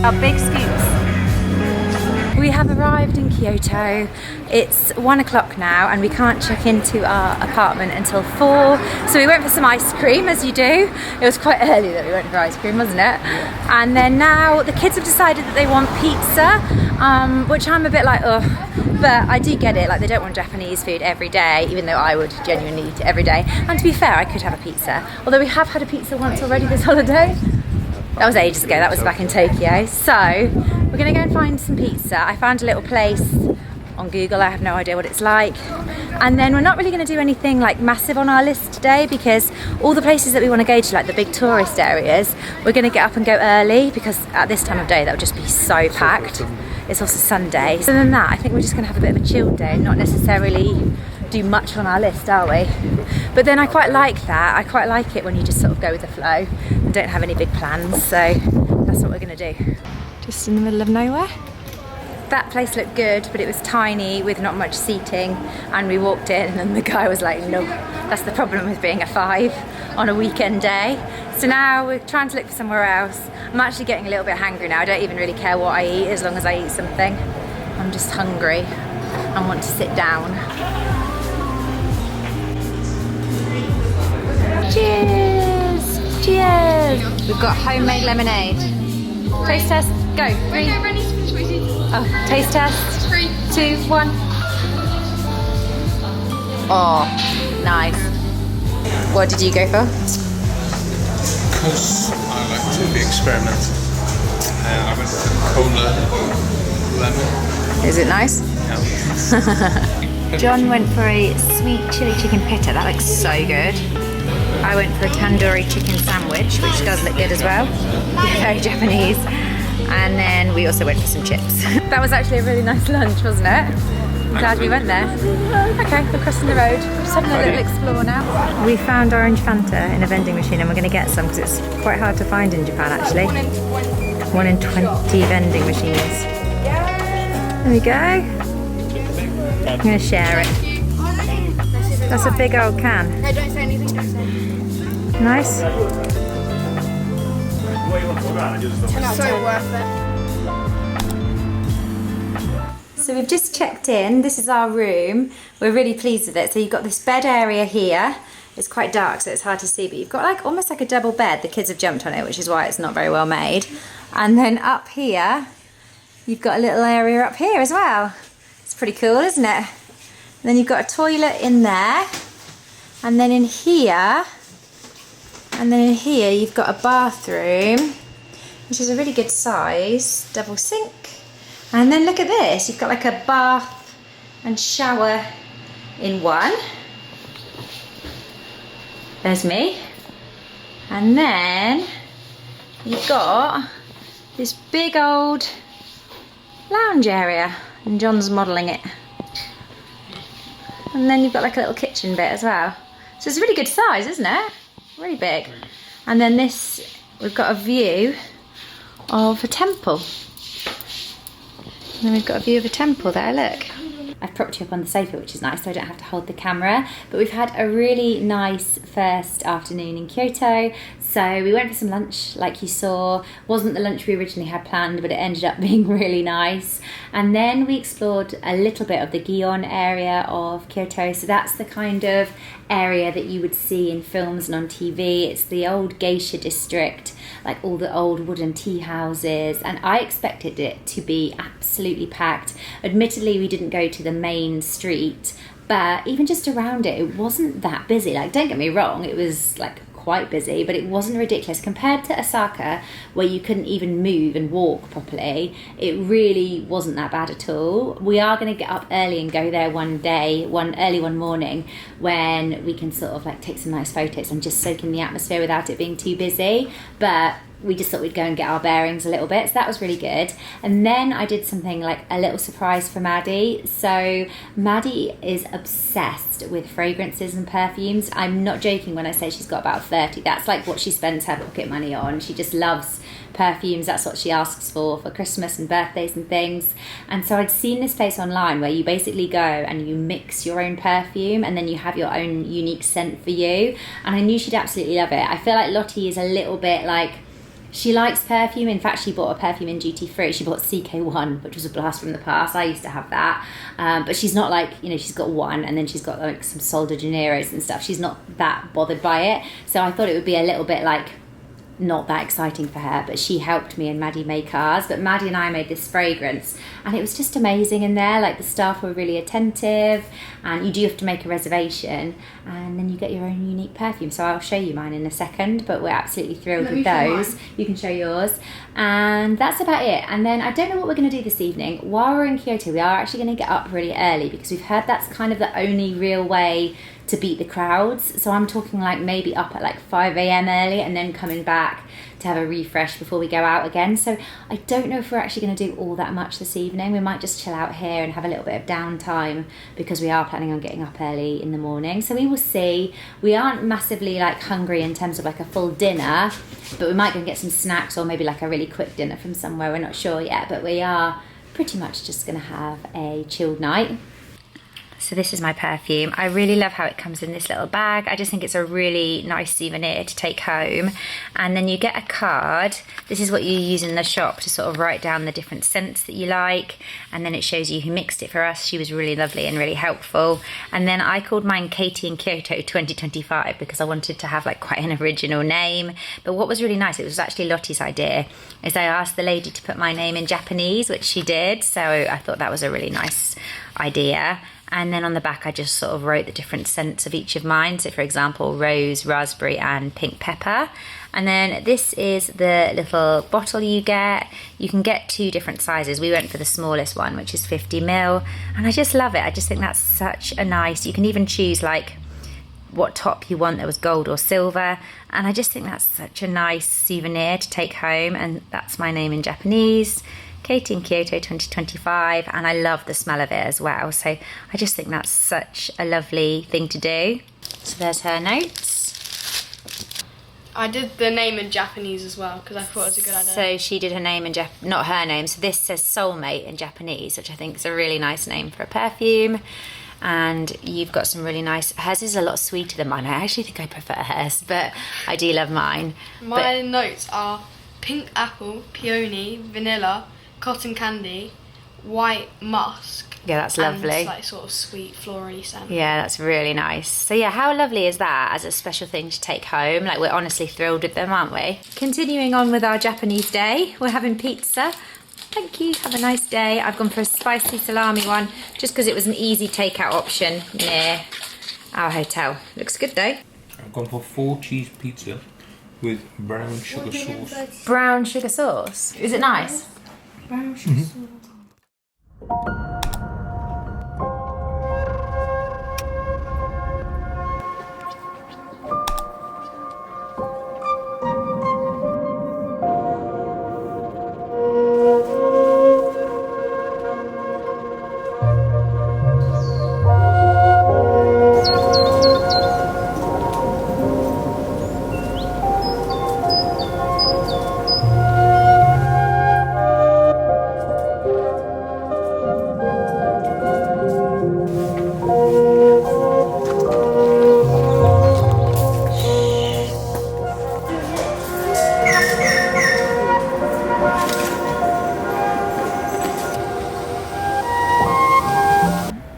our big scoops. We have arrived in Kyoto. It's 1 o'clock now and we can't check into our apartment until 4. So we went for some ice cream, as you do. It was quite early that we went for ice cream, wasn't it? Yeah. And then now the kids have decided that they want pizza, which I'm a bit like, ugh. But I do get it, like they don't want Japanese food every day, even though I would genuinely eat it every day. And to be fair, I could have a pizza. Although we have had a pizza once already this holiday. That was ages ago, that was back in Tokyo. So, we're gonna go and find some pizza. I found a little place on Google, I have no idea what it's like. And then we're not really gonna do anything like massive on our list today because all the places that we wanna go to, like the big tourist areas, we're gonna get up and go early because at this time of day that would just be so packed. It's also Sunday. So than that, I think we're just gonna have a bit of a chill day, not necessarily do much on our list, are we? But then I quite like that. I quite like it when you just sort of go with the flow and don't have any big plans. So that's what we're gonna do. Just in the middle of nowhere. That place looked good, but it was tiny with not much seating. And we walked in and the guy was like, no, that's the problem with being a 5 on a weekend day. So now we're trying to look for somewhere else. I'm actually getting a little bit hangry now. I don't even really care what I eat as long as I eat something. I'm just hungry and want to sit down. Cheers! Cheers! We've got homemade lemonade. Taste test, go. 3. Oh, taste test. 3, 2, 1. Oh, nice. What did you go for? Because I like to be experimental. I went for cola lemon. Is it nice? Yeah. John went for a sweet chili chicken pitta. That looks so good. I went for a tandoori chicken sandwich, which does look good as well. Very Japanese. And then we also went for some chips. That was actually a really nice lunch, wasn't it? I'm glad we went there. Okay, we're crossing the road. We're just having a little explore now. We found orange Fanta in a vending machine and we're going to get some because it's quite hard to find in Japan actually. 1 in 20 vending machines. There we go. I'm going to share it. That's a big old can. No, don't say anything, don't say anything. Nice. So worth it. So we've just checked in. This is our room. We're really pleased with it. So you've got this bed area here. It's quite dark, so it's hard to see, but you've got like almost like a double bed. The kids have jumped on it, which is why it's not very well made. And then up here, you've got a little area up here as well. It's pretty cool, isn't it? And then you've got a toilet in there. And then in here, you've got a bathroom, which is a really good size, double sink. And then look at this, you've got like a bath and shower in one. There's me. And then you've got this big old lounge area, and John's modelling it. And then you've got like a little kitchen bit as well. So it's a really good size, isn't it? Really big. And then this, we've got a view of a temple. And then we've got a view of a temple there, look. I've propped you up on the sofa, which is nice, so I don't have to hold the camera. But we've had a really nice first afternoon in Kyoto. So we went for some lunch, like you saw. Wasn't the lunch we originally had planned, but it ended up being really nice. And then we explored a little bit of the Gion area of Kyoto. So that's the kind of area that you would see in films and on TV. It's the old geisha district, like all the old wooden tea houses, and I expected it to be absolutely packed. Admittedly, we didn't go to the main street, but even just around it, it wasn't that busy. Like, don't get me wrong, it was like quite busy, but it wasn't ridiculous compared to Osaka, where you couldn't even move and walk properly. It really wasn't that bad at all. We are going to get up early and go there one morning when we can sort of like take some nice photos and just soak in the atmosphere without it being too busy. But we just thought we'd go and get our bearings a little bit, so that was really good. And then I did something like a little surprise for Maddie. So Maddie is obsessed with fragrances and perfumes. I'm not joking when I say she's got about 30. That's like what she spends her pocket money on. She just loves perfumes. That's what she asks for Christmas and birthdays and things. And so I'd seen this place online where you basically go and you mix your own perfume and then you have your own unique scent for you. And I knew she'd absolutely love it. I feel like Lottie is a little bit like She likes perfume. In fact, she bought a perfume in duty free. She bought CK1, which was a blast from the past. I used to have that. But she's not like, you know, she's got one and then she's got like some Sol de Janeiros and stuff. She's not that bothered by it. So I thought it would be a little bit like not that exciting for her, but she helped me and Maddie make ours. But Maddie and I made this fragrance and it was just amazing in there. Like the staff were really attentive, and you do have to make a reservation and then you get your own unique perfume. So I'll show you mine in a second, but we're absolutely thrilled with those. You can show yours. And that's about it. And then I don't know what we're going to do this evening. While we're in Kyoto, we are actually going to get up really early because we've heard that's kind of the only real way to beat the crowds. So I'm talking like maybe up at like 5 a.m. early and then coming back to have a refresh before we go out again. So I don't know if we're actually going to do all that much this evening. We might just chill out here and have a little bit of downtime because we are planning on getting up early in the morning. So we will see. We aren't massively like hungry in terms of like a full dinner, but we might go and get some snacks or maybe like a really quick dinner from somewhere. We're not sure yet, but we are pretty much just going to have a chilled night. So this is my perfume. I really love how it comes in this little bag. I just think it's a really nice souvenir to take home. And then you get a card. This is what you use in the shop to sort of write down the different scents that you like. And then it shows you who mixed it for us. She was really lovely and really helpful. And then I called mine Katie in Kyoto 2025 because I wanted to have like quite an original name. But what was really nice, it was actually Lottie's idea, is I asked the lady to put my name in Japanese, which she did. So I thought that was a really nice idea. And then on the back, I just sort of wrote the different scents of each of mine. So for example, rose, raspberry and pink pepper. And then this is the little bottle you get. You can get 2 different sizes. We went for the smallest one, which is 50 ml. And I just love it. I just think that's such a nice, you can even choose like what top you want. There was gold or silver. And I just think that's such a nice souvenir to take home. And that's my name in Japanese. Katie in Kyoto 2025, and I love the smell of it as well. So I just think that's such a lovely thing to do. So there's her notes. I did the name in Japanese as well because I thought it was a good idea. So she did her name in not her name. So this says Soulmate in Japanese, which I think is a really nice name for a perfume. And you've got some really nice, hers is a lot sweeter than mine. I actually think I prefer hers, but I do love mine. My notes are pink apple, peony, vanilla, cotton candy, white musk. Yeah, that's lovely. And like sort of sweet florally scent. Yeah, that's really nice. So yeah, how lovely is that as a special thing to take home? Like, we're honestly thrilled with them, aren't we? Continuing on with our Japanese day, we're having pizza. Thank you, have a nice day. I've gone for a spicy salami one just because it was an easy takeout option near our hotel. Looks good though. I've gone for 4 cheese pizza with brown sugar sauce. Brown sugar sauce. Is it nice? Brown sugar sauce.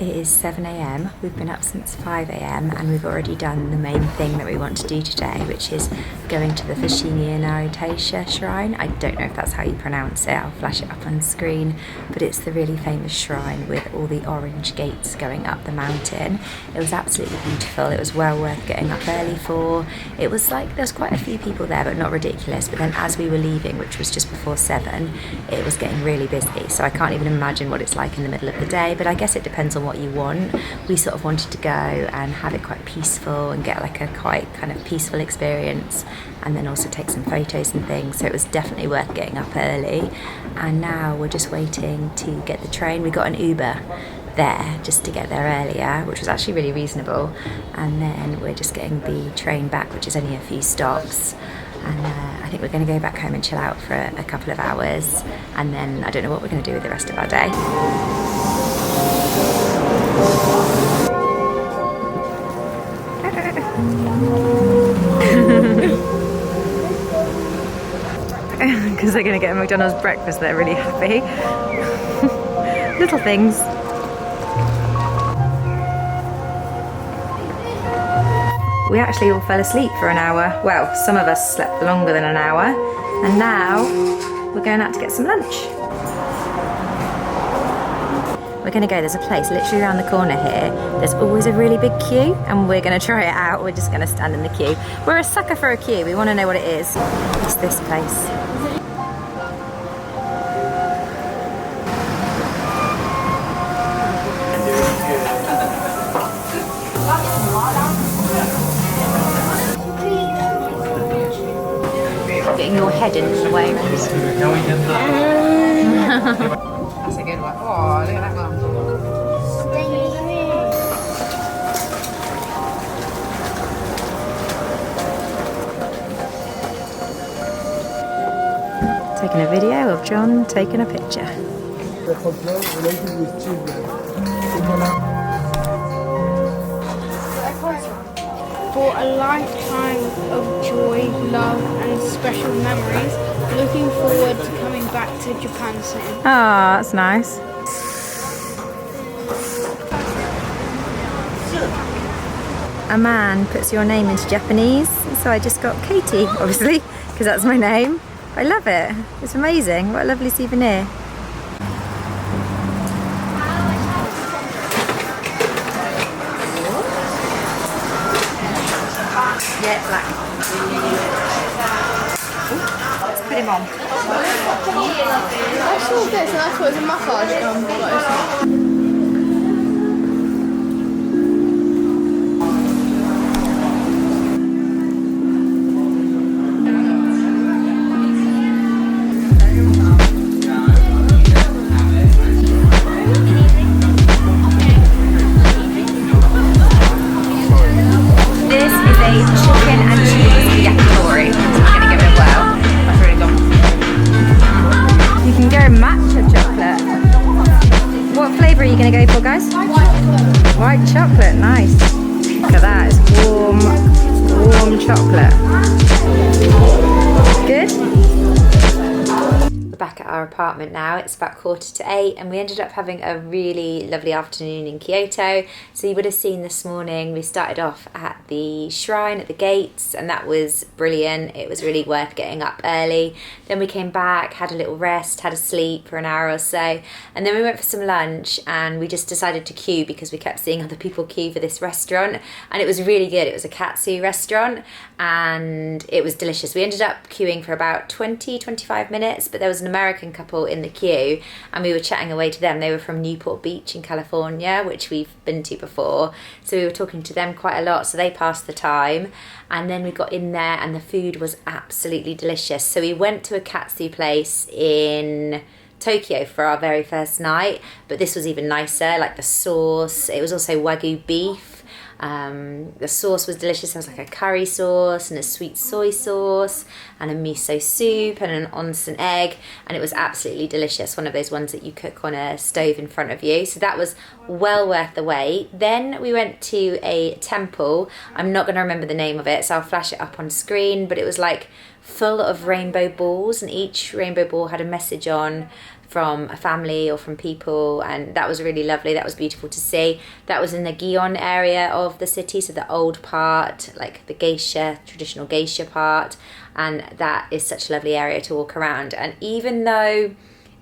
It is 7 a.m. We've been up since 5 a.m. and we've already done the main thing that we want to do today, which is going to the Fushimi Inari-taisha shrine. I don't know if that's how you pronounce it, I'll flash it up on screen, but it's the really famous shrine with all the orange gates going up the mountain. It was absolutely beautiful. It was well worth getting up early for. It was like, there's quite a few people there, but not ridiculous. But then as we were leaving, which was just before 7, it was getting really busy. So I can't even imagine what it's like in the middle of the day, but I guess it depends on what you want. We sort of wanted to go and have it quite peaceful and get like a quite kind of peaceful experience, and then also take some photos and things. So it was definitely worth getting up early. And now we're just waiting to get the train. We got an Uber there just to get there earlier, which was actually really reasonable, and then we're just getting the train back, which is only a few stops. And I think we're going to go back home and chill out for a couple of hours, and then I don't know what we're going to do with the rest of our day. because they're going to get a McDonald's breakfast. They're really happy. Little things. We actually all fell asleep for an hour. Well, some of us slept longer than an hour, and now we're going out to get some lunch. We're going to go, there's a place literally around the corner here. There's always a really big queue, and we're going to try it out. We're just going to stand in the queue. We're a sucker for a queue. We want to know what it is. It's this place. Getting your head in the way. That's a good one. Oh, look at that one. Taking a video of John taking a picture. For a lifetime of joy, love and special memories, looking forward to coming back to Japan soon. Oh, that's nice. A man puts your name into Japanese, so I just got Katie, obviously, because that's my name. I love it. It's amazing. What a lovely souvenir. Yeah, black. Let's put him on. I saw this and I thought it was a massage gun. Chicken and cheese yakitori. It's going to give it well. That's really good. You can go matcha chocolate. What flavour are you going to go for, guys? White chocolate, nice. Look at that, it's warm chocolate. Good? We're back at our apartment now. It's about 7:45 and we ended up having a really lovely afternoon in Kyoto. So you would have seen this morning we started off at the shrine at the gates, and that was brilliant. It was really worth getting up early. Then we came back, had a little rest, had a sleep for an hour or so, and then we went for some lunch, and we just decided to queue because we kept seeing other people queue for this restaurant, and it was really good. It was a katsu restaurant and it was delicious. We ended up queuing for about 20-25 minutes, but there was an American couple in the queue and we were chatting away to them. They were from Newport Beach in California, which we've been to before, so we were talking to them quite a lot, so they passed the time. And then we got in there and the food was absolutely delicious. So we went to a katsu place in Tokyo for our very first night, but this was even nicer. Like the sauce, it was also Wagyu beef. The sauce was delicious. There was like a curry sauce and a sweet soy sauce and a miso soup and an onsen egg, and it was absolutely delicious. One of those ones that you cook on a stove in front of you. So that was well worth the wait. Then we went to a temple. I'm not going to remember the name of it, so I'll flash it up on screen, but it was like full of rainbow balls, and each rainbow ball had a message on from a family or from people, and that was really lovely. That was beautiful to see. That was in the Gion area of the city, so the old part, like the geisha, traditional geisha part, and that is such a lovely area to walk around. And even though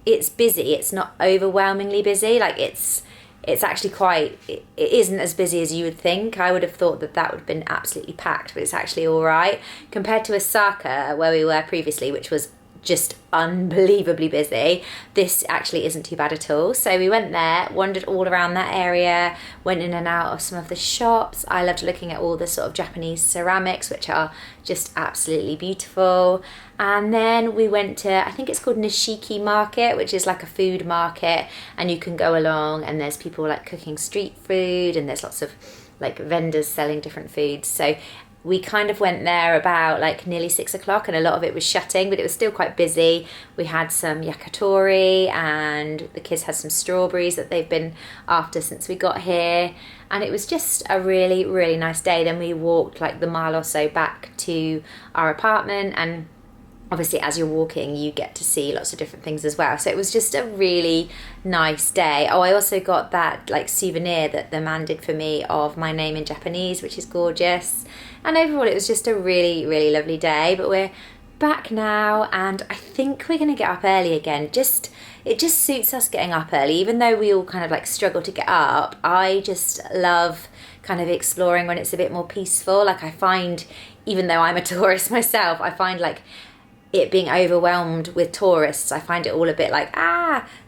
it's busy, it's not overwhelmingly busy. Like it's actually quite, it isn't as busy as you would think. I would have thought that that would have been absolutely packed, but it's actually all right compared to Osaka, where we were previously, which was just unbelievably busy. This actually isn't too bad at all. So we went there, wandered all around that area, went in and out of some of the shops. I loved looking at all the sort of Japanese ceramics, which are just absolutely beautiful. And then we went to, I think it's called Nishiki Market, which is like a food market, and you can go along and there's people like cooking street food, and there's lots of like vendors selling different foods. So we kind of went there about like nearly 6 o'clock, and a lot of it was shutting, but it was still quite busy. We had some yakitori, and the kids had some strawberries that they've been after since we got here, and it was just a really, really nice day. Then we walked like the mile or so back to our apartment, and obviously as you're walking you get to see lots of different things as well. So it was just a really nice day. Oh, I also got that like souvenir that the man did for me of my name in Japanese, which is gorgeous. And overall it was just a really, really lovely day. But we're back now and I think we're going to get up early again. It just suits us getting up early, even though we all kind of like struggle to get up. I just love kind of exploring when it's a bit more peaceful. Like I find, even though I'm a tourist myself, I find like it being overwhelmed with tourists, I find it all a bit like,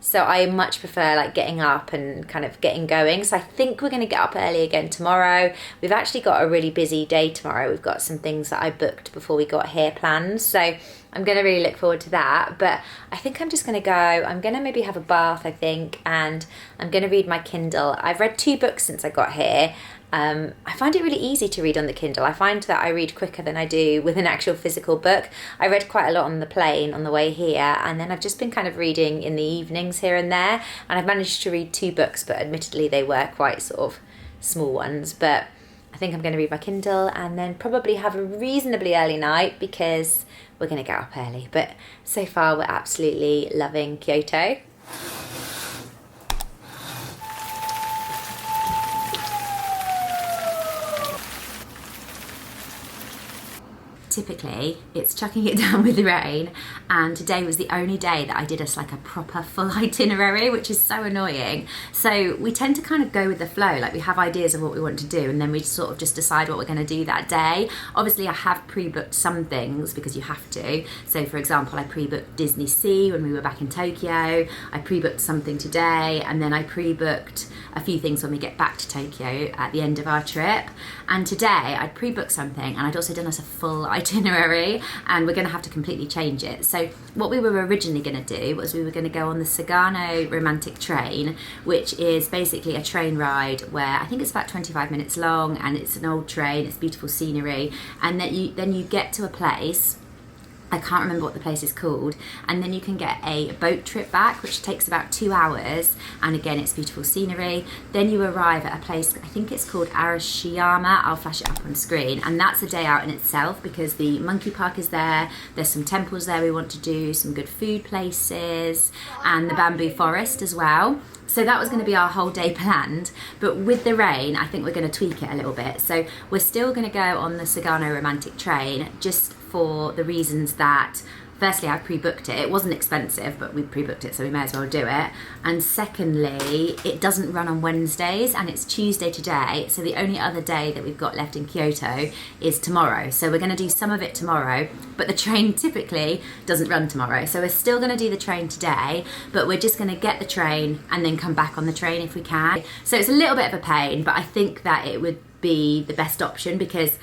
so I much prefer like getting up and kind of getting going. So I think we're going to get up early again tomorrow. We've actually got a really busy day tomorrow. We've got some things that I booked before we got here planned, so I'm going to really look forward to that. But I think I'm just going to go, I'm going to maybe have a bath, I think, and I'm going to read my Kindle. I've read 2 books since I got here. I find it really easy to read on the Kindle. I find that I read quicker than I do with an actual physical book. I read quite a lot on the plane on the way here, and then I've just been kind of reading in the evenings here and there, and I've managed to read 2 books, but admittedly they were quite sort of small ones. But I think I'm going to read my Kindle and then probably have a reasonably early night because we're going to get up early. But so far we're absolutely loving Kyoto. Typically it's chucking it down with the rain, and today was the only day that I did us like a proper full itinerary, which is so annoying. So we tend to kind of go with the flow, like we have ideas of what we want to do and then we sort of just decide what we're going to do that day. Obviously I have pre-booked some things because you have to. So for example, I pre-booked Disney Sea when we were back in Tokyo, I pre-booked something today, and then I pre-booked a few things when we get back to Tokyo at the end of our trip. And today I'd pre-booked something and I'd also done us a full itinerary, and we're going to have to completely change it. So what we were originally going to do was we were going to go on the Sagano Romantic Train, which is basically a train ride where I think it's about 25 minutes long, and it's an old train, it's beautiful scenery, and then you get to a place, I can't remember what the place is called, and then you can get a boat trip back, which takes about 2 hours, and again it's beautiful scenery. Then you arrive at a place, I think it's called Arashiyama, I'll flash it up on screen, and that's a day out in itself because the monkey park is there, there's some temples there we want to do, some good food places, and the bamboo forest as well. So that was going to be our whole day planned, but with the rain I think we're going to tweak it a little bit. So we're still going to go on the Sagano Romantic Train, just for the reasons that firstly I pre-booked it. It wasn't expensive, but we pre-booked it, so we may as well do it. And secondly, it doesn't run on Wednesdays and it's Tuesday today, so the only other day that we've got left in Kyoto is tomorrow. So we're going to do some of it tomorrow, but the train typically doesn't run tomorrow. So we're still going to do the train today, but we're just going to get the train and then come back on the train if we can. So it's a little bit of a pain, but I think that it would be the best option because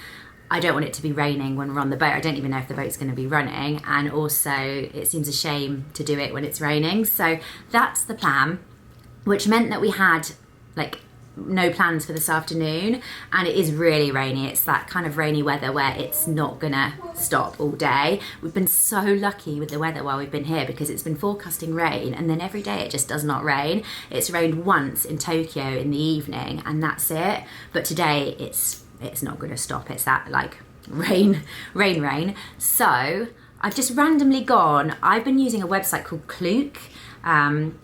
I don't want it to be raining when we're on the boat. I don't even know if the boat's going to be running, and also it seems a shame to do it when it's raining. So that's the plan, which meant that we had like no plans for this afternoon, and it is really rainy. It's that kind of rainy weather where it's not gonna stop all day. We've been so lucky with the weather while we've been here because it's been forecasting rain, and then every day it just does not rain. It's rained once in Tokyo in the evening and that's it, but today it's not going to stop. It's that like rain. So I've just randomly gone, I've been using a website called Klook,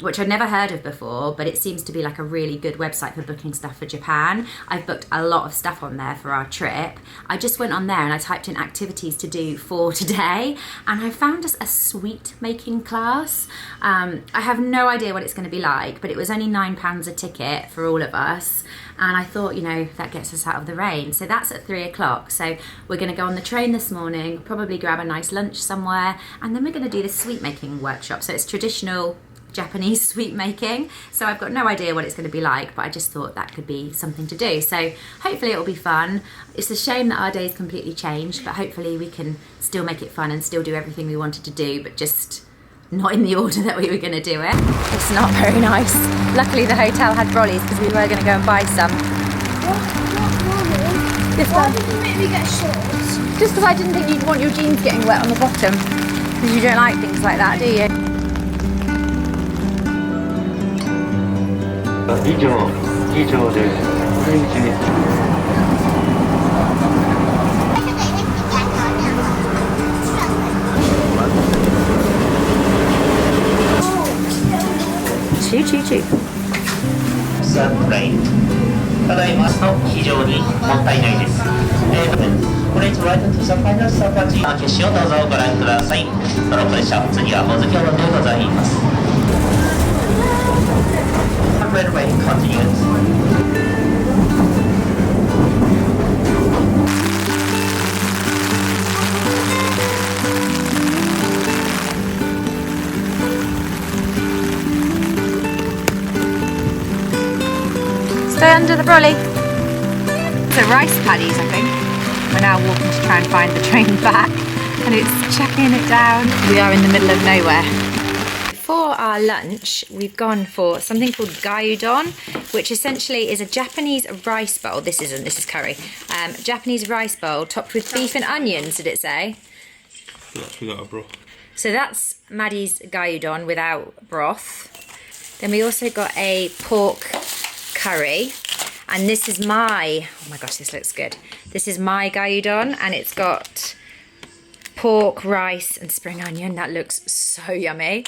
which I'd never heard of before, but it seems to be like a really good website for booking stuff for Japan. I've booked a lot of stuff on there for our trip. I just went on there and I typed in activities to do for today, and I found us a sweet making class. I have no idea what it's going to be like, but it was only £9 a ticket for all of us, and I thought, you know, that gets us out of the rain. So that's at 3 o'clock. So we're going to go on the train this morning, probably grab a nice lunch somewhere, and then we're going to do the sweet making workshop. So it's traditional Japanese sweet making. So I've got no idea what it's going to be like, but I just thought that could be something to do. So hopefully it'll be fun. It's a shame that our day's completely changed, but hopefully we can still make it fun and still do everything we wanted to do, but just not in the order that we were going to do it. It's not very nice. Luckily the hotel had brollies because we were going to go and buy some. Why did you make me get shorts? Just because I didn't think you'd want your jeans getting wet on the bottom, because you don't like things like that, do you? Gionです。Choo choo choo. ただいまの非常にもったいないです。これに加えてファイナルサーパーチ決勝をどうぞご覧ください。トロッコ列車、次は保津峡路でございます。Railway continues. Stay under the brolly. So rice paddies, I think. We're now walking to try and find the train back, and it's chucking it down. We are in the middle of nowhere. For our lunch, we've gone for something called Gion, which essentially is a Japanese rice bowl. This is curry. Japanese rice bowl topped with beef and onions, did it say? That's without a broth. So that's Maddie's gyudon without broth. Then we also got a pork curry, and this is my, oh my gosh, this looks good. This is my gyudon, and it's got pork, rice and spring onion. That looks so yummy.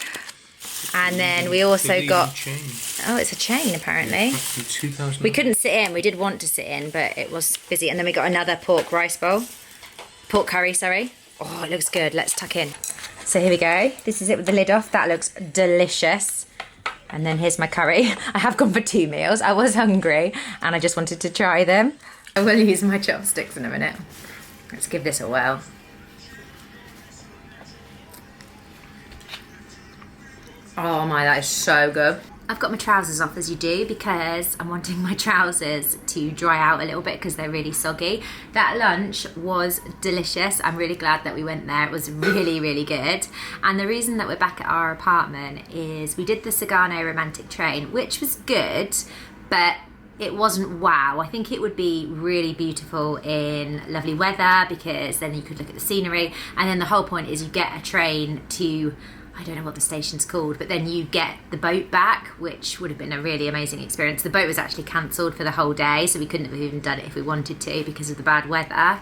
And then we also got, oh, it's a chain apparently. We couldn't sit in, we did want to sit in, but it was busy. And then we got another pork rice bowl, pork curry, sorry. Oh, it looks good. Let's tuck in. So here we go. This is it with the lid off. That looks delicious. And then here's my curry. I have gone for 2 meals. I was hungry and I just wanted to try them. I will use my chopsticks in a minute. Let's give this a whirl. Oh my, that is so good. I've got my trousers off as you do because I'm wanting my trousers to dry out a little bit because they're really soggy. That lunch was delicious. I'm really glad that we went there. It was really, really good. And the reason that we're back at our apartment is we did the Sagano Romantic Train, which was good, but it wasn't wow. I think it would be really beautiful in lovely weather because then you could look at the scenery, and then the whole point is you get a train to, I don't know what the station's called, but then you get the boat back, which would have been a really amazing experience. The boat was actually cancelled for the whole day, so we couldn't have even done it if we wanted to because of the bad weather.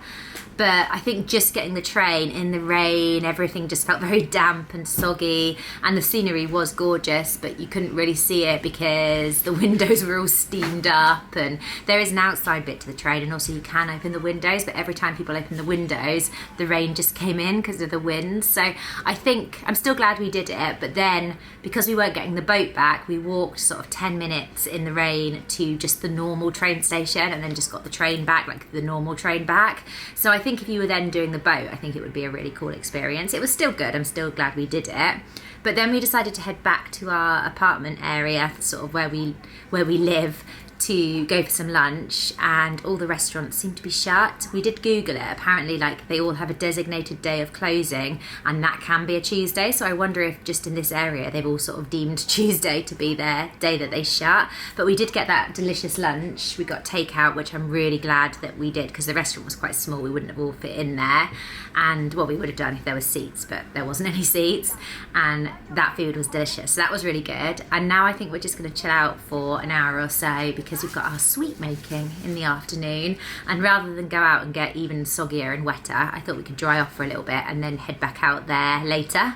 But I think just getting the train in the rain, everything just felt very damp and soggy, and the scenery was gorgeous, but you couldn't really see it because the windows were all steamed up, and there is an outside bit to the train, and also you can open the windows, but every time people open the windows, the rain just came in because of the wind. So I think, I'm still glad we did it, but then because we weren't getting the boat back, we walked sort of 10 minutes in the rain to just the normal train station, and then just got the train back, like the normal train back. So I think if you were then doing the boat, I think it would be a really cool experience. It was still good. I'm still glad we did it. But then we decided to head back to our apartment area, sort of where we live, to go for some lunch, and all the restaurants seem to be shut. We did Google it. Apparently, like, they all have a designated day of closing, and that can be a Tuesday. So I wonder if just in this area they've all sort of deemed Tuesday to be their day that they shut. But we did get that delicious lunch. We got takeout, which I'm really glad that we did because the restaurant was quite small. We wouldn't have all fit in there. And well, we would have done if there were seats, but there wasn't any seats, and that food was delicious. So that was really good. And now I think we're just going to chill out for an hour or so because we've got our sweet making in the afternoon, and rather than go out and get even soggier and wetter, I thought we could dry off for a little bit and then head back out there later.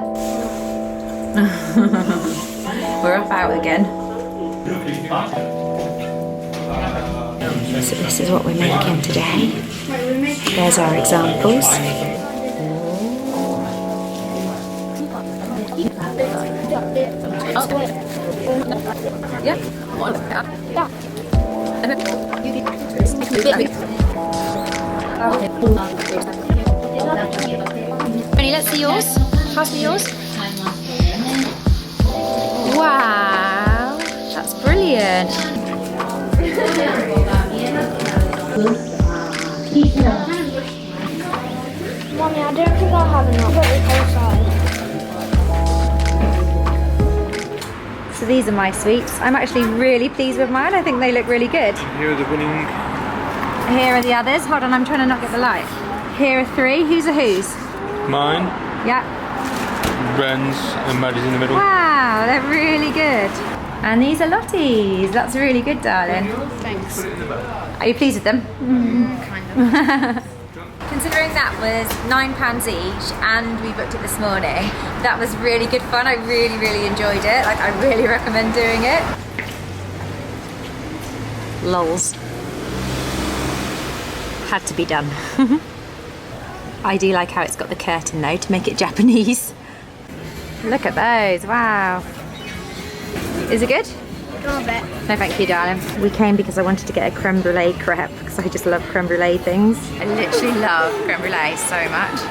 We're off out again. So this is what we're making today. There's our examples. Ready, let's see yours. Pass me yours. Wow, that's brilliant. Mommy, I don't think I'll have enough. Put the whole side. So these are my sweets. I'm actually really pleased with mine. I think they look really good. Here are the winning. Here are the others. Hold on, I'm trying to not get the light. Here are 3. Who's a whose? Mine, Yeah. Ren's, and Maddie's in the middle. Wow, they're really good. And these are Lottie's. That's really good, darling. Thanks. Are you pleased with them? Kind of. considering that was £9 each and we booked it this morning, that was really good fun. I really enjoyed it. Like, I really recommend doing it. Lols. Had to be done. I do like how it's got the curtain though to make it Japanese. Look at those, wow. Is it good? Go a bit. No thank you, darling. We came because I wanted to get a creme brulee crepe because I just love creme brulee things. I literally love creme brulee so much.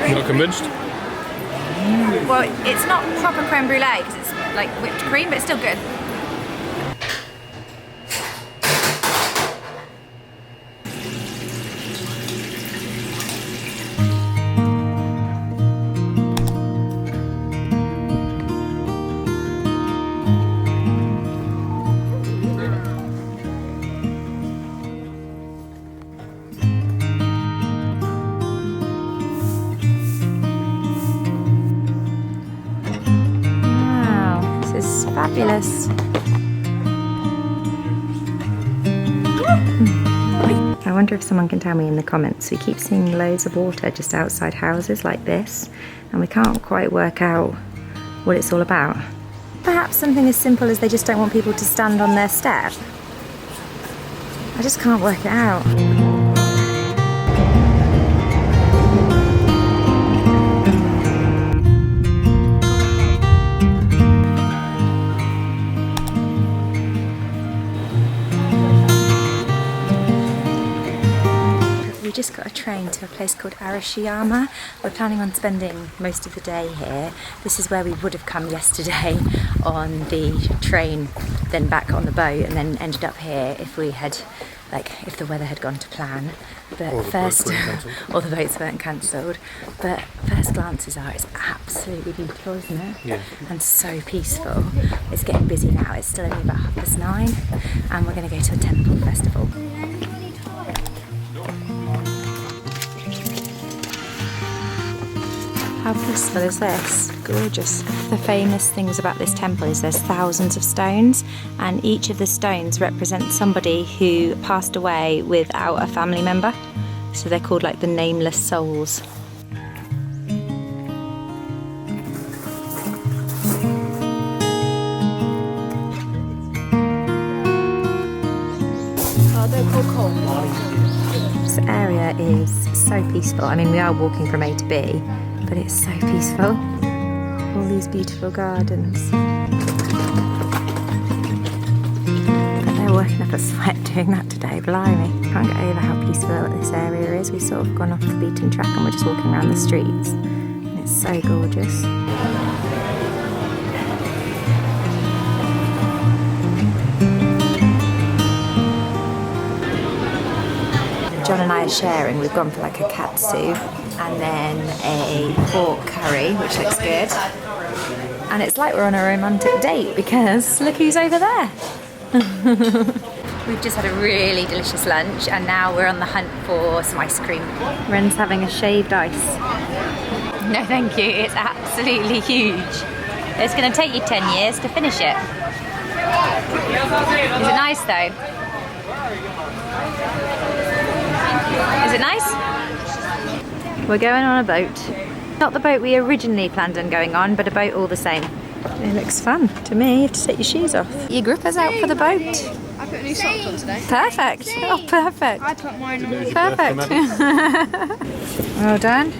You're not convinced? Well, it's not proper creme brulee because it's like whipped cream, but it's still good. Fabulous. I wonder if someone can tell me in the comments. We keep seeing loads of water just outside houses like this, and we can't quite work out what it's all about. Perhaps something as simple as they just don't want people to stand on their step. I just can't work it out. Just got a train to a place called Arashiyama. We're planning on spending most of the day here. This is where we would have come yesterday on the train, then back on the boat, and then ended up here if we had, like, if the weather had gone to plan. But or first, or the boats weren't cancelled. But first glances are, it's absolutely beautiful, isn't it? Yeah. And so peaceful. It's getting busy now. It's still only about 9:30, and we're going to go to a temple festival. How peaceful is this? Gorgeous. The famous things about this temple is there's thousands of stones, and each of the stones represents somebody who passed away without a family member. So they're called like the nameless souls. This area is so peaceful. I mean, we are walking from A to B, but it's so peaceful. All these beautiful gardens. But they're working up a sweat doing that today, blimey. Can't get over how peaceful this area is. We've sort of gone off the beaten track and we're just walking around the streets. And it's so gorgeous. John and I are sharing. We've gone for like a katsu and then a pork curry, which looks good. And it's like we're on a romantic date because look who's over there. We've just had a really delicious lunch and now we're on the hunt for some ice cream. Ren's having a shaved ice. No thank you, it's absolutely huge. It's going to take you 10 years to finish it. Is it nice though? Is it nice? We're going on a boat. Not the boat we originally planned on going on, but a boat all the same. It looks fun to me. You have to take your shoes off. Your gripper's out for the boat. I put new socks on today. Perfect. Oh, perfect. I put mine on. Perfect. Well done.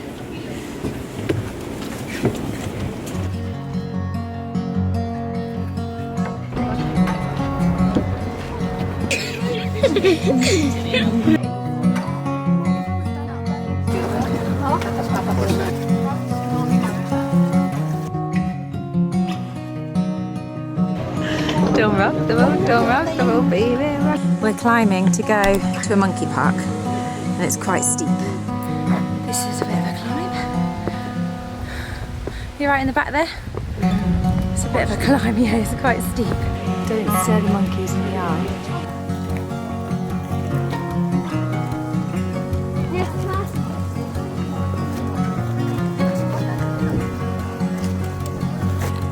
Don't rock the boat, don't rock the boat, baby. We're climbing to go to a monkey park, and it's quite steep. This is a bit of a climb. You're right in the back there? It's a bit of a climb, yeah, it's quite steep. Don't stare the monkeys in the eye.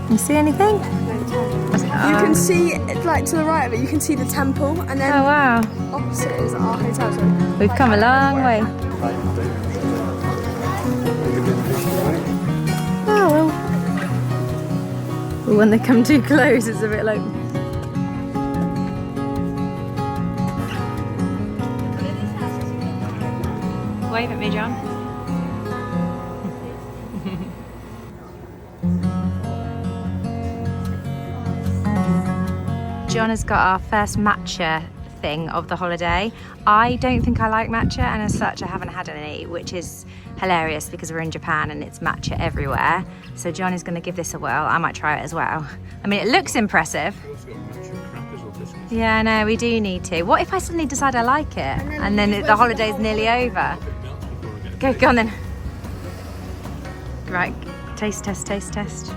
You see anything? You can see, like to the right of it, you can see the temple, and then Oh wow, opposite is our hotel. So we've come a long way. Oh well. When they come too close, it's a bit like... Wave at me, John. John has got our first matcha thing of the holiday. I don't think I like matcha, and as such I haven't had any, which is hilarious because we're in Japan and it's matcha everywhere. So John is going to give this a whirl. I might try it as well. I mean, it looks impressive. Yeah, no, we do need to. What if I suddenly decide I like it and then the holiday's nearly over? Go on then. Right, taste test, taste test.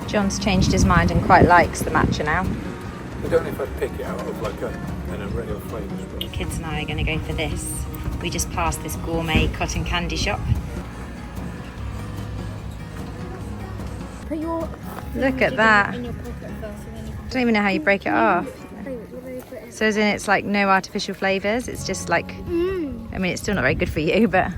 John's changed his mind and quite likes the matcha now. I don't know if I'd pick it out of like an array of flavours. The kids and I are going to go for this. We just passed this gourmet cotton candy shop. put your Look at that. in your pocket first, and then you I don't even know how you break it off. can So as in it's like no artificial flavours, it's just like, I mean it's still not very good for you, but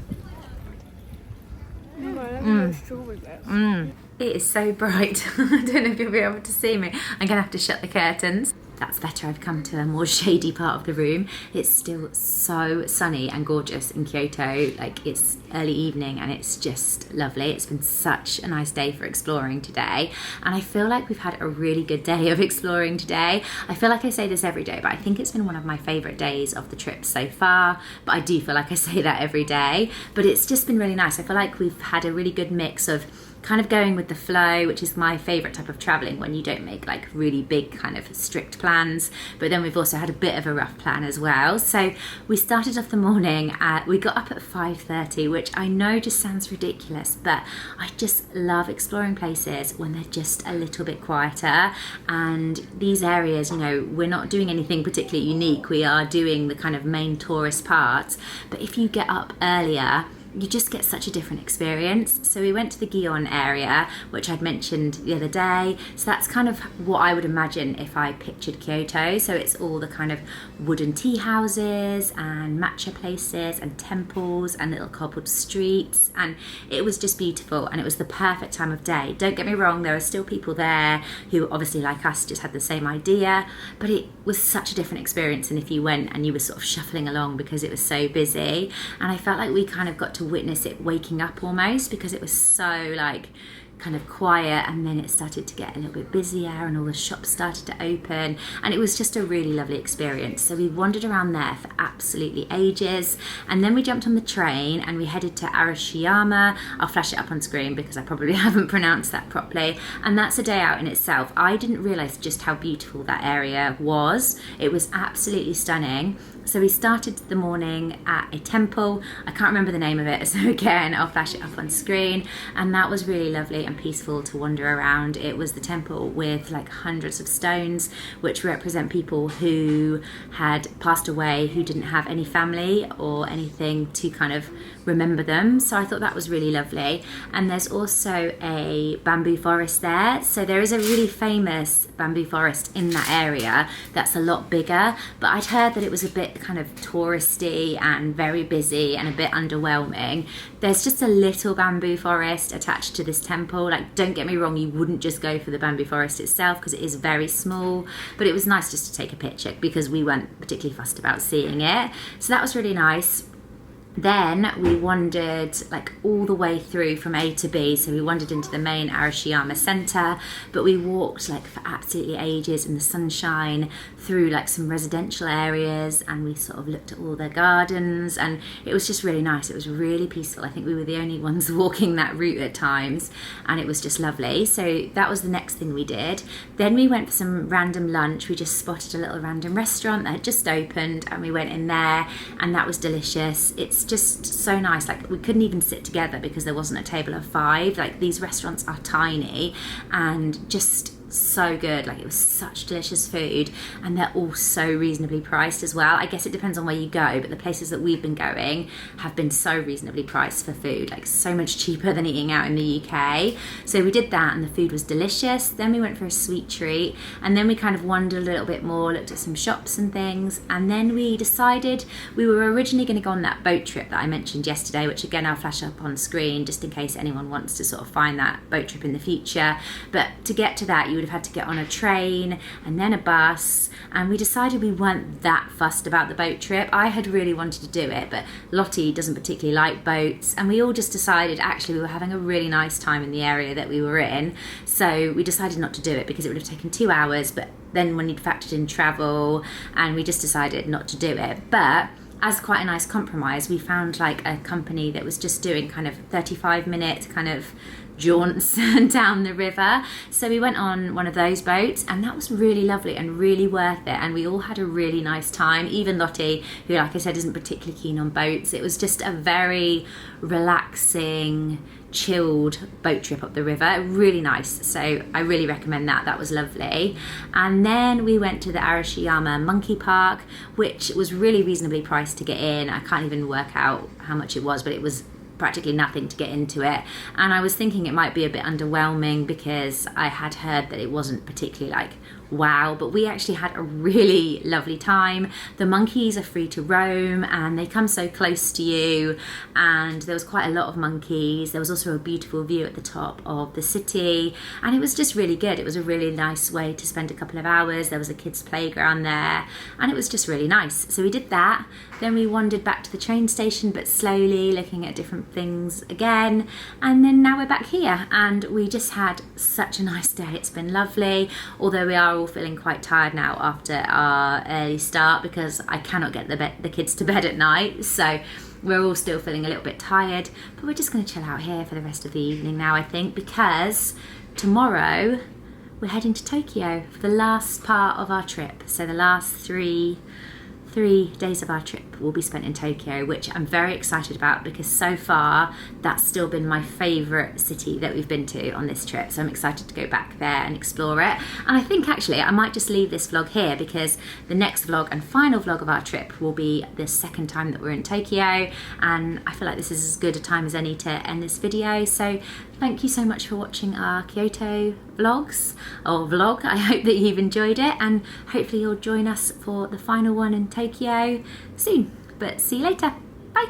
it is so bright. I don't know if you'll be able to see me. I'm gonna have to shut the curtains. That's better. I've come to a more shady part of the room. It's still so sunny and gorgeous in Kyoto. Like, it's early evening and it's just lovely. It's been such a nice day for exploring today, and I feel like we've had a really good day of exploring today. I feel like I say this every day, but I think it's been one of my favourite days of the trip so far. But I do feel like I say that every day, but it's just been really nice. I feel like we've had a really good mix of kind of going with the flow, which is my favourite type of travelling, when you don't make like really big kind of strict plans, but then we've also had a bit of a rough plan as well. So we started off the morning we got up at 5:30, which I know just sounds ridiculous, but I just love exploring places when they're just a little bit quieter. And these areas, you know, we're not doing anything particularly unique, we are doing the kind of main tourist parts, but if you get up earlier, you just get such a different experience. So we went to the Gion area, which I'd mentioned the other day. So that's kind of what I would imagine if I pictured Kyoto. So it's all the kind of wooden tea houses and matcha places and temples and little cobbled streets, and it was just beautiful, and it was the perfect time of day. Don't get me wrong, there are still people there who obviously like us just had the same idea, but it was such a different experience than if you went and you were sort of shuffling along because it was so busy. And I felt like we kind of got to witness it waking up almost, because it was so like kind of quiet, and then it started to get a little bit busier and all the shops started to open, and it was just a really lovely experience. So we wandered around there for absolutely ages, and then we jumped on the train and we headed to Arashiyama. I'll flash it up on screen because I probably haven't pronounced that properly, and that's a day out in itself. I didn't realise just how beautiful that area was. It was absolutely stunning. So we started the morning at a temple. I can't remember the name of it, so again I'll flash it up on screen, and that was really lovely and peaceful to wander around. It was the temple with like hundreds of stones which represent people who had passed away, who didn't have any family or anything to kind of remember them. So I thought that was really lovely. And there's also a bamboo forest there. So there is a really famous bamboo forest in that area that's a lot bigger, but I'd heard that it was a bit kind of touristy and very busy and a bit underwhelming. There's just a little bamboo forest attached to this temple. Like, don't get me wrong, you wouldn't just go for the bamboo forest itself because it is very small, but it was nice just to take a picture because we weren't particularly fussed about seeing it. So that was really nice. Then we wandered like all the way through from A to B. So we wandered into the main Arashiyama centre, but we walked like for absolutely ages in the sunshine through like some residential areas, and we sort of looked at all their gardens, and it was just really nice. It was really peaceful. I think we were the only ones walking that route at times, and it was just lovely. So that was the next thing we did. Then we went for some random lunch. We just spotted a little random restaurant that had just opened, and we went in there, and that was delicious. It's just so nice. Like, we couldn't even sit together because there wasn't a table of 5. Like, these restaurants are tiny, and just so good. Like, it was such delicious food, and they're all so reasonably priced as well. I guess it depends on where you go, but the places that we've been going have been so reasonably priced for food, like so much cheaper than eating out in the UK. So we did that, and the food was delicious. Then we went for a sweet treat, and then we kind of wandered a little bit more, looked at some shops and things, and then we decided we were originally going to go on that boat trip that I mentioned yesterday, which again I'll flash up on screen just in case anyone wants to sort of find that boat trip in the future. But to get to that, you would have had to get on a train and then a bus, and we decided we weren't that fussed about the boat trip. I had really wanted to do it, but Lottie doesn't particularly like boats, and we all just decided actually we were having a really nice time in the area that we were in, so we decided not to do it because it would have taken 2 hours, but then when you'd factored in travel, and we just decided not to do it. But as quite a nice compromise, we found like a company that was just doing kind of 35-minute kind of jaunts down the river. So we went on one of those boats, and that was really lovely and really worth it, and we all had a really nice time. Even Lottie, who like I said isn't particularly keen on boats, it was just a very relaxing, chilled boat trip up the river, really nice. So I really recommend that. That was lovely. And then we went to the Arashiyama monkey park, which was really reasonably priced to get in. I can't even work out how much it was, but it was practically nothing to get into it, and I was thinking it might be a bit underwhelming because I had heard that it wasn't particularly like wow, but we actually had a really lovely time. The monkeys are free to roam, and they come so close to you, and there was quite a lot of monkeys. There was also a beautiful view at the top of the city, and it was just really good. It was a really nice way to spend a couple of hours. There was a kids playground there, and it was just really nice. So we did that. Then we wandered back to the train station, but slowly, looking at different things again, and then now we're back here, and we just had such a nice day. It's been lovely, although we are all feeling quite tired now after our early start because I cannot get the kids to bed at night, so we're all still feeling a little bit tired, but we're just going to chill out here for the rest of the evening now, I think, because tomorrow we're heading to Tokyo for the last part of our trip. So the last three days of our trip will be spent in Tokyo, which I'm very excited about because so far that's still been my favourite city that we've been to on this trip. So I'm excited to go back there and explore it. And I think actually I might just leave this vlog here because the next vlog and final vlog of our trip will be the second time that we're in Tokyo, and I feel like this is as good a time as any to end this video. So thank you so much for watching our Kyoto vlog. I hope that you've enjoyed it, and hopefully you'll join us for the final one in Tokyo soon. But see you later. Bye.